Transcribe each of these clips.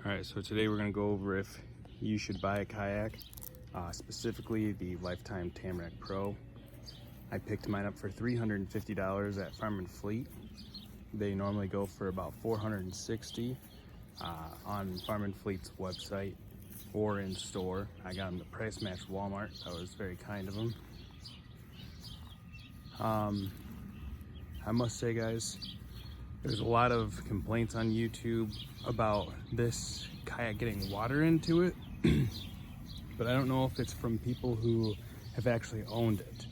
All right, so today we're gonna go over if you should buy a kayak, specifically the Lifetime Tamarack Pro. I picked mine up for $350 at Farm and Fleet. They normally go for about $460 on Farm and Fleet's website or in store. I got them to price match Walmart. That was very kind of them. I must say, guys, there's a lot of complaints on YouTube about this kayak getting water into it, but I don't know if it's from people who have actually owned it.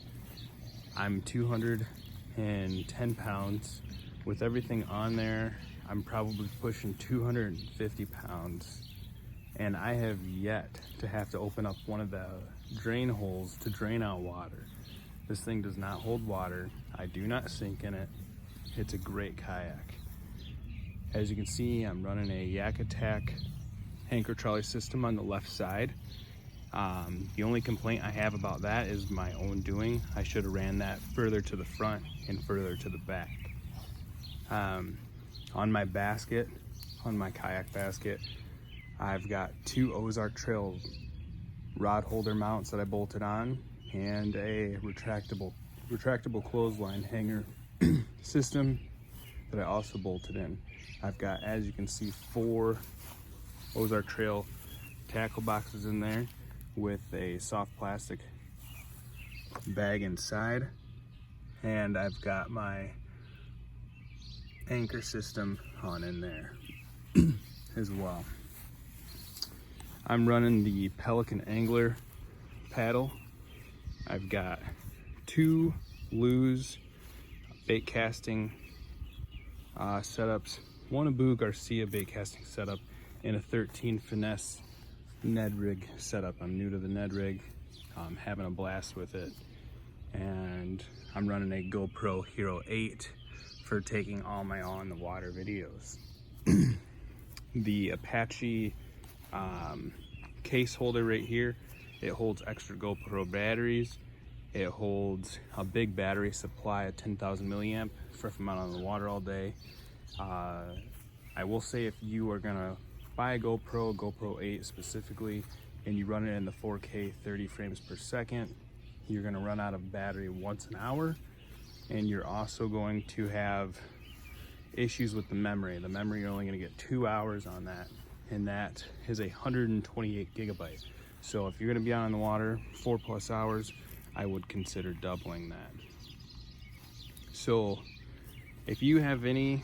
I'm 210 pounds. With everything on there, I'm probably pushing 250 pounds. And I have yet to have to open up one of the drain holes to drain out water. This thing does not hold water. I do not sink in it. It's a great kayak. As you can see, I'm running a Yak Attack anchor trolley system on the left side. The only complaint I have about that is my own doing. I should have ran that further to the front and further to the back. On my basket, on my kayak basket, I've got two Ozark Trail rod holder mounts that I bolted on and a retractable clothesline hanger system that I also bolted in. I've got, as you can see, 4 Ozark Trail tackle boxes in there with a soft plastic bag inside, and I've got my anchor system on in there as well. I'm running the Pelican Angler paddle. I've got 2 Lew's bait casting setups, one Abu Garcia bait casting setup, and a 13 Finesse Ned rig setup. I'm new to the Ned rig. I'm having a blast with it. And I'm running a GoPro Hero 8 for taking all my on the water videos. The Apache case holder right here, it holds extra GoPro batteries. It holds a big battery supply of 10,000 milliamp for if I'm out on the water all day. I will say, if you are gonna buy a GoPro 8 specifically, and you run it in the 4K 30 frames per second, you're gonna run out of battery once an hour, and you're also going to have issues with the memory. The memory, you're only gonna get 2 hours on that, and that is 128 gigabyte. So if you're gonna be out on the water 4+ hours, I would consider doubling that. So if you have any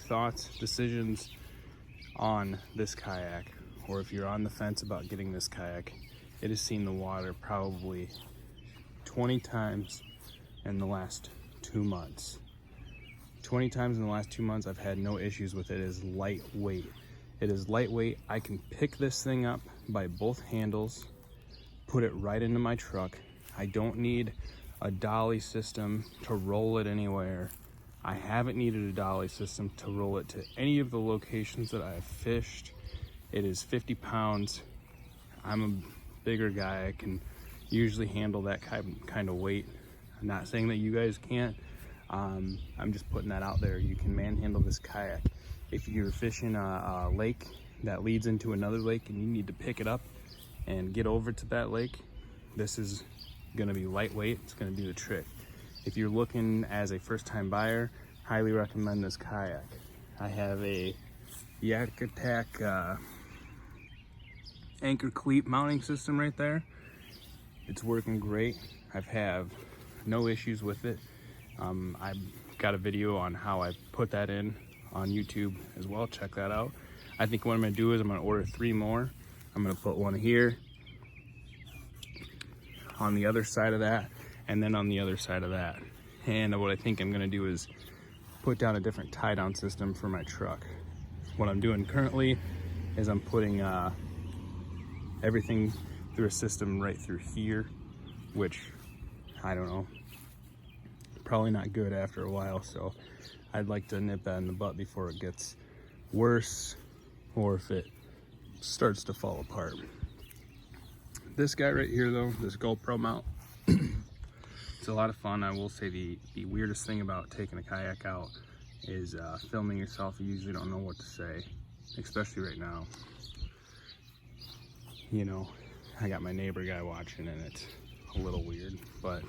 thoughts, decisions on this kayak, or if you're on the fence about getting this kayak, it has seen the water probably 20 times in the last 2 months. 20 times in the last 2 months. I've had no issues with it. It is lightweight. It is lightweight. I can pick this thing up by both handles, put it right into my truck. I don't need a dolly system to roll it anywhere. I haven't needed a dolly system to roll it to any of the locations that I've fished. It is 50 pounds. I'm a bigger guy. I can usually handle that kind of weight. I'm not saying that you guys can't. I'm just putting that out there. You can manhandle this kayak. If you're fishing a lake that leads into another lake and you need to pick it up and get over to that lake, this is gonna be lightweight. It's gonna do the trick. If you're looking as a first-time buyer, highly recommend this kayak. I have a Yak Attack anchor cleat mounting system right there. It's working great. I've had no issues with it. I've got a video on how I put that in on YouTube as well. Check that out. I think what I'm gonna do is I'm gonna order 3 more. I'm gonna put one here, on the other side of that, and then on the other side of that. And what I think I'm gonna do is put down a different tie down system for my truck. What I'm doing currently is I'm putting everything through a system right through here, which, I don't know, probably not good after a while. So I'd like to nip that in the butt before it gets worse, or if it starts to fall apart. This guy right here though, this GoPro mount, it's a lot of fun. I will say the weirdest thing about taking a kayak out is filming yourself. You usually don't know what to say, especially right now. you know, I got my neighbor guy watching and it's a little weird, but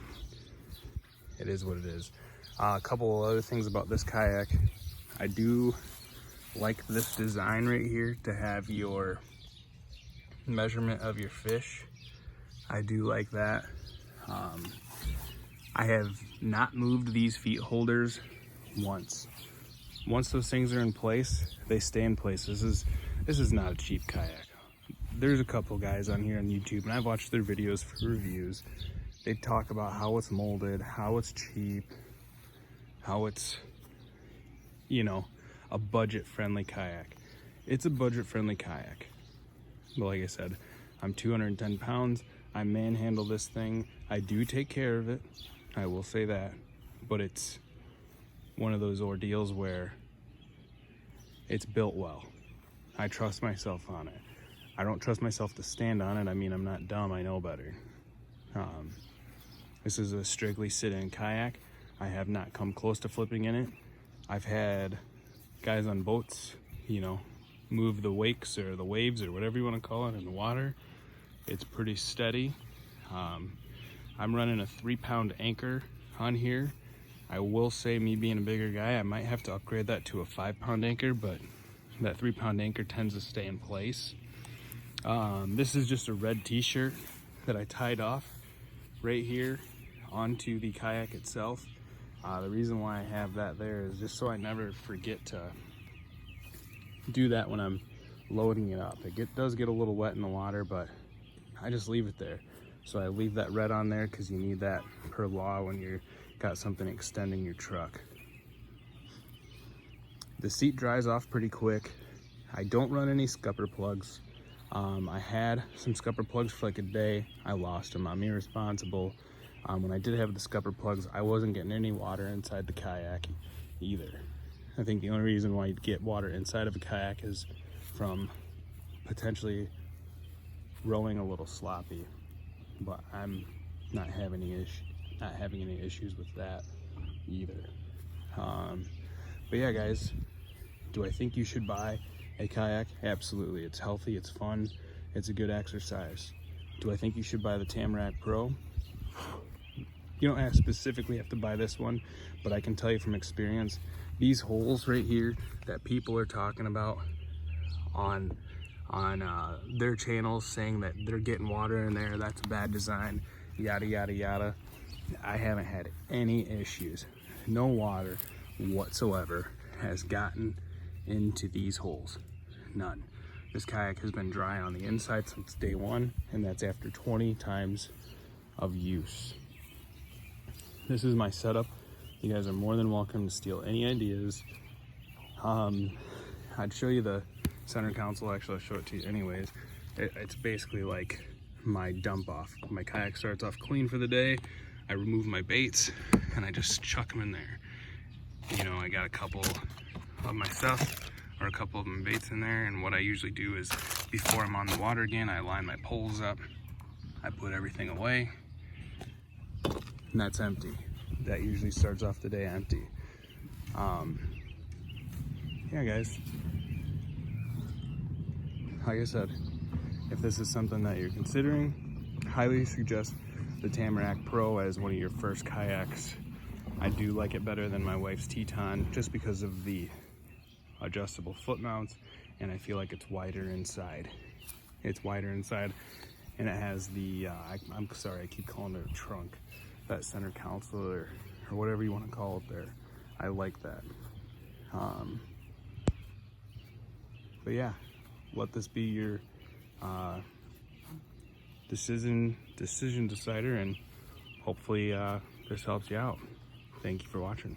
it is what it is. A couple of other things about this kayak. I do like this design right here to have your measurement of your fish. I do like that. I have not moved these feet holders once. Once those things are in place, they stay in place. This is not a cheap kayak. There's a couple guys on here on YouTube, and I've watched their videos for reviews. They talk about how it's molded, how it's cheap, how it's, you know, a budget-friendly kayak. It's a budget-friendly kayak. But like I said, I'm 210 pounds. I manhandle this thing. I do take care of it. I will say that. But it's one of those ordeals where it's built well. I trust myself on it. I don't trust myself to stand on it. I mean, I'm not dumb. I know better. This is a strictly sit-in kayak. I have not come close to flipping in it. I've had guys on boats, you know, move the wakes or the waves or whatever you want to call it in the water. It's pretty steady. I'm running a 3-pound anchor on here. I will say, me being a bigger guy, I might have to upgrade that to a 5-pound anchor, but that 3-pound anchor tends to stay in place. This is just a red t-shirt that I tied off right here onto the kayak itself. The reason why I have that there is just so I never forget to do that when I'm loading it up. It does get a little wet in the water, but I just leave it there. So I leave that red on there because you need that per law when you've got something extending your truck. The seat dries off pretty quick. I don't run any scupper plugs. I had some scupper plugs for like a day. I lost them. I'm irresponsible. When I did have the scupper plugs, I wasn't getting any water inside the kayak either. I think the only reason why you'd get water inside of a kayak is from potentially rowing a little sloppy, but I'm not having any issues with that either. But yeah, guys, do I think you should buy a kayak? Absolutely. It's healthy, it's fun, it's a good exercise. Do I think you should buy the Tamarack Pro? You don't specifically have to buy this one, but I can tell you from experience, these holes right here that people are talking about on their channels, saying that they're getting water in there, that's a bad design, yada yada yada. I haven't had any issues. No water whatsoever has gotten into these holes. None. This kayak has been dry on the inside since day one, and that's after 20 times of use. This is my setup. You guys are more than welcome to steal any ideas. I'd show you the center console. Actually, I'll show it to you anyways. It's basically like my dump off. My kayak starts off clean for the day. I remove my baits and I just chuck them in there. You know, I got a couple of my stuff or a couple of my baits in there, and what I usually do is before I'm on the water again, I line my poles up, I put everything away, and that's empty. That usually starts off the day empty. Yeah, guys, like I said, if this is something that you're considering, highly suggest the Tamarack Pro as one of your first kayaks. I do like it better than my wife's Teton just because of the adjustable foot mounts, and I feel like it's wider inside. It's wider inside, and it has the I'm sorry, I keep calling it a trunk, that center console or whatever you want to call it there. I like that. But yeah, let this be your decision decider, and hopefully this helps you out. Thank you for watching.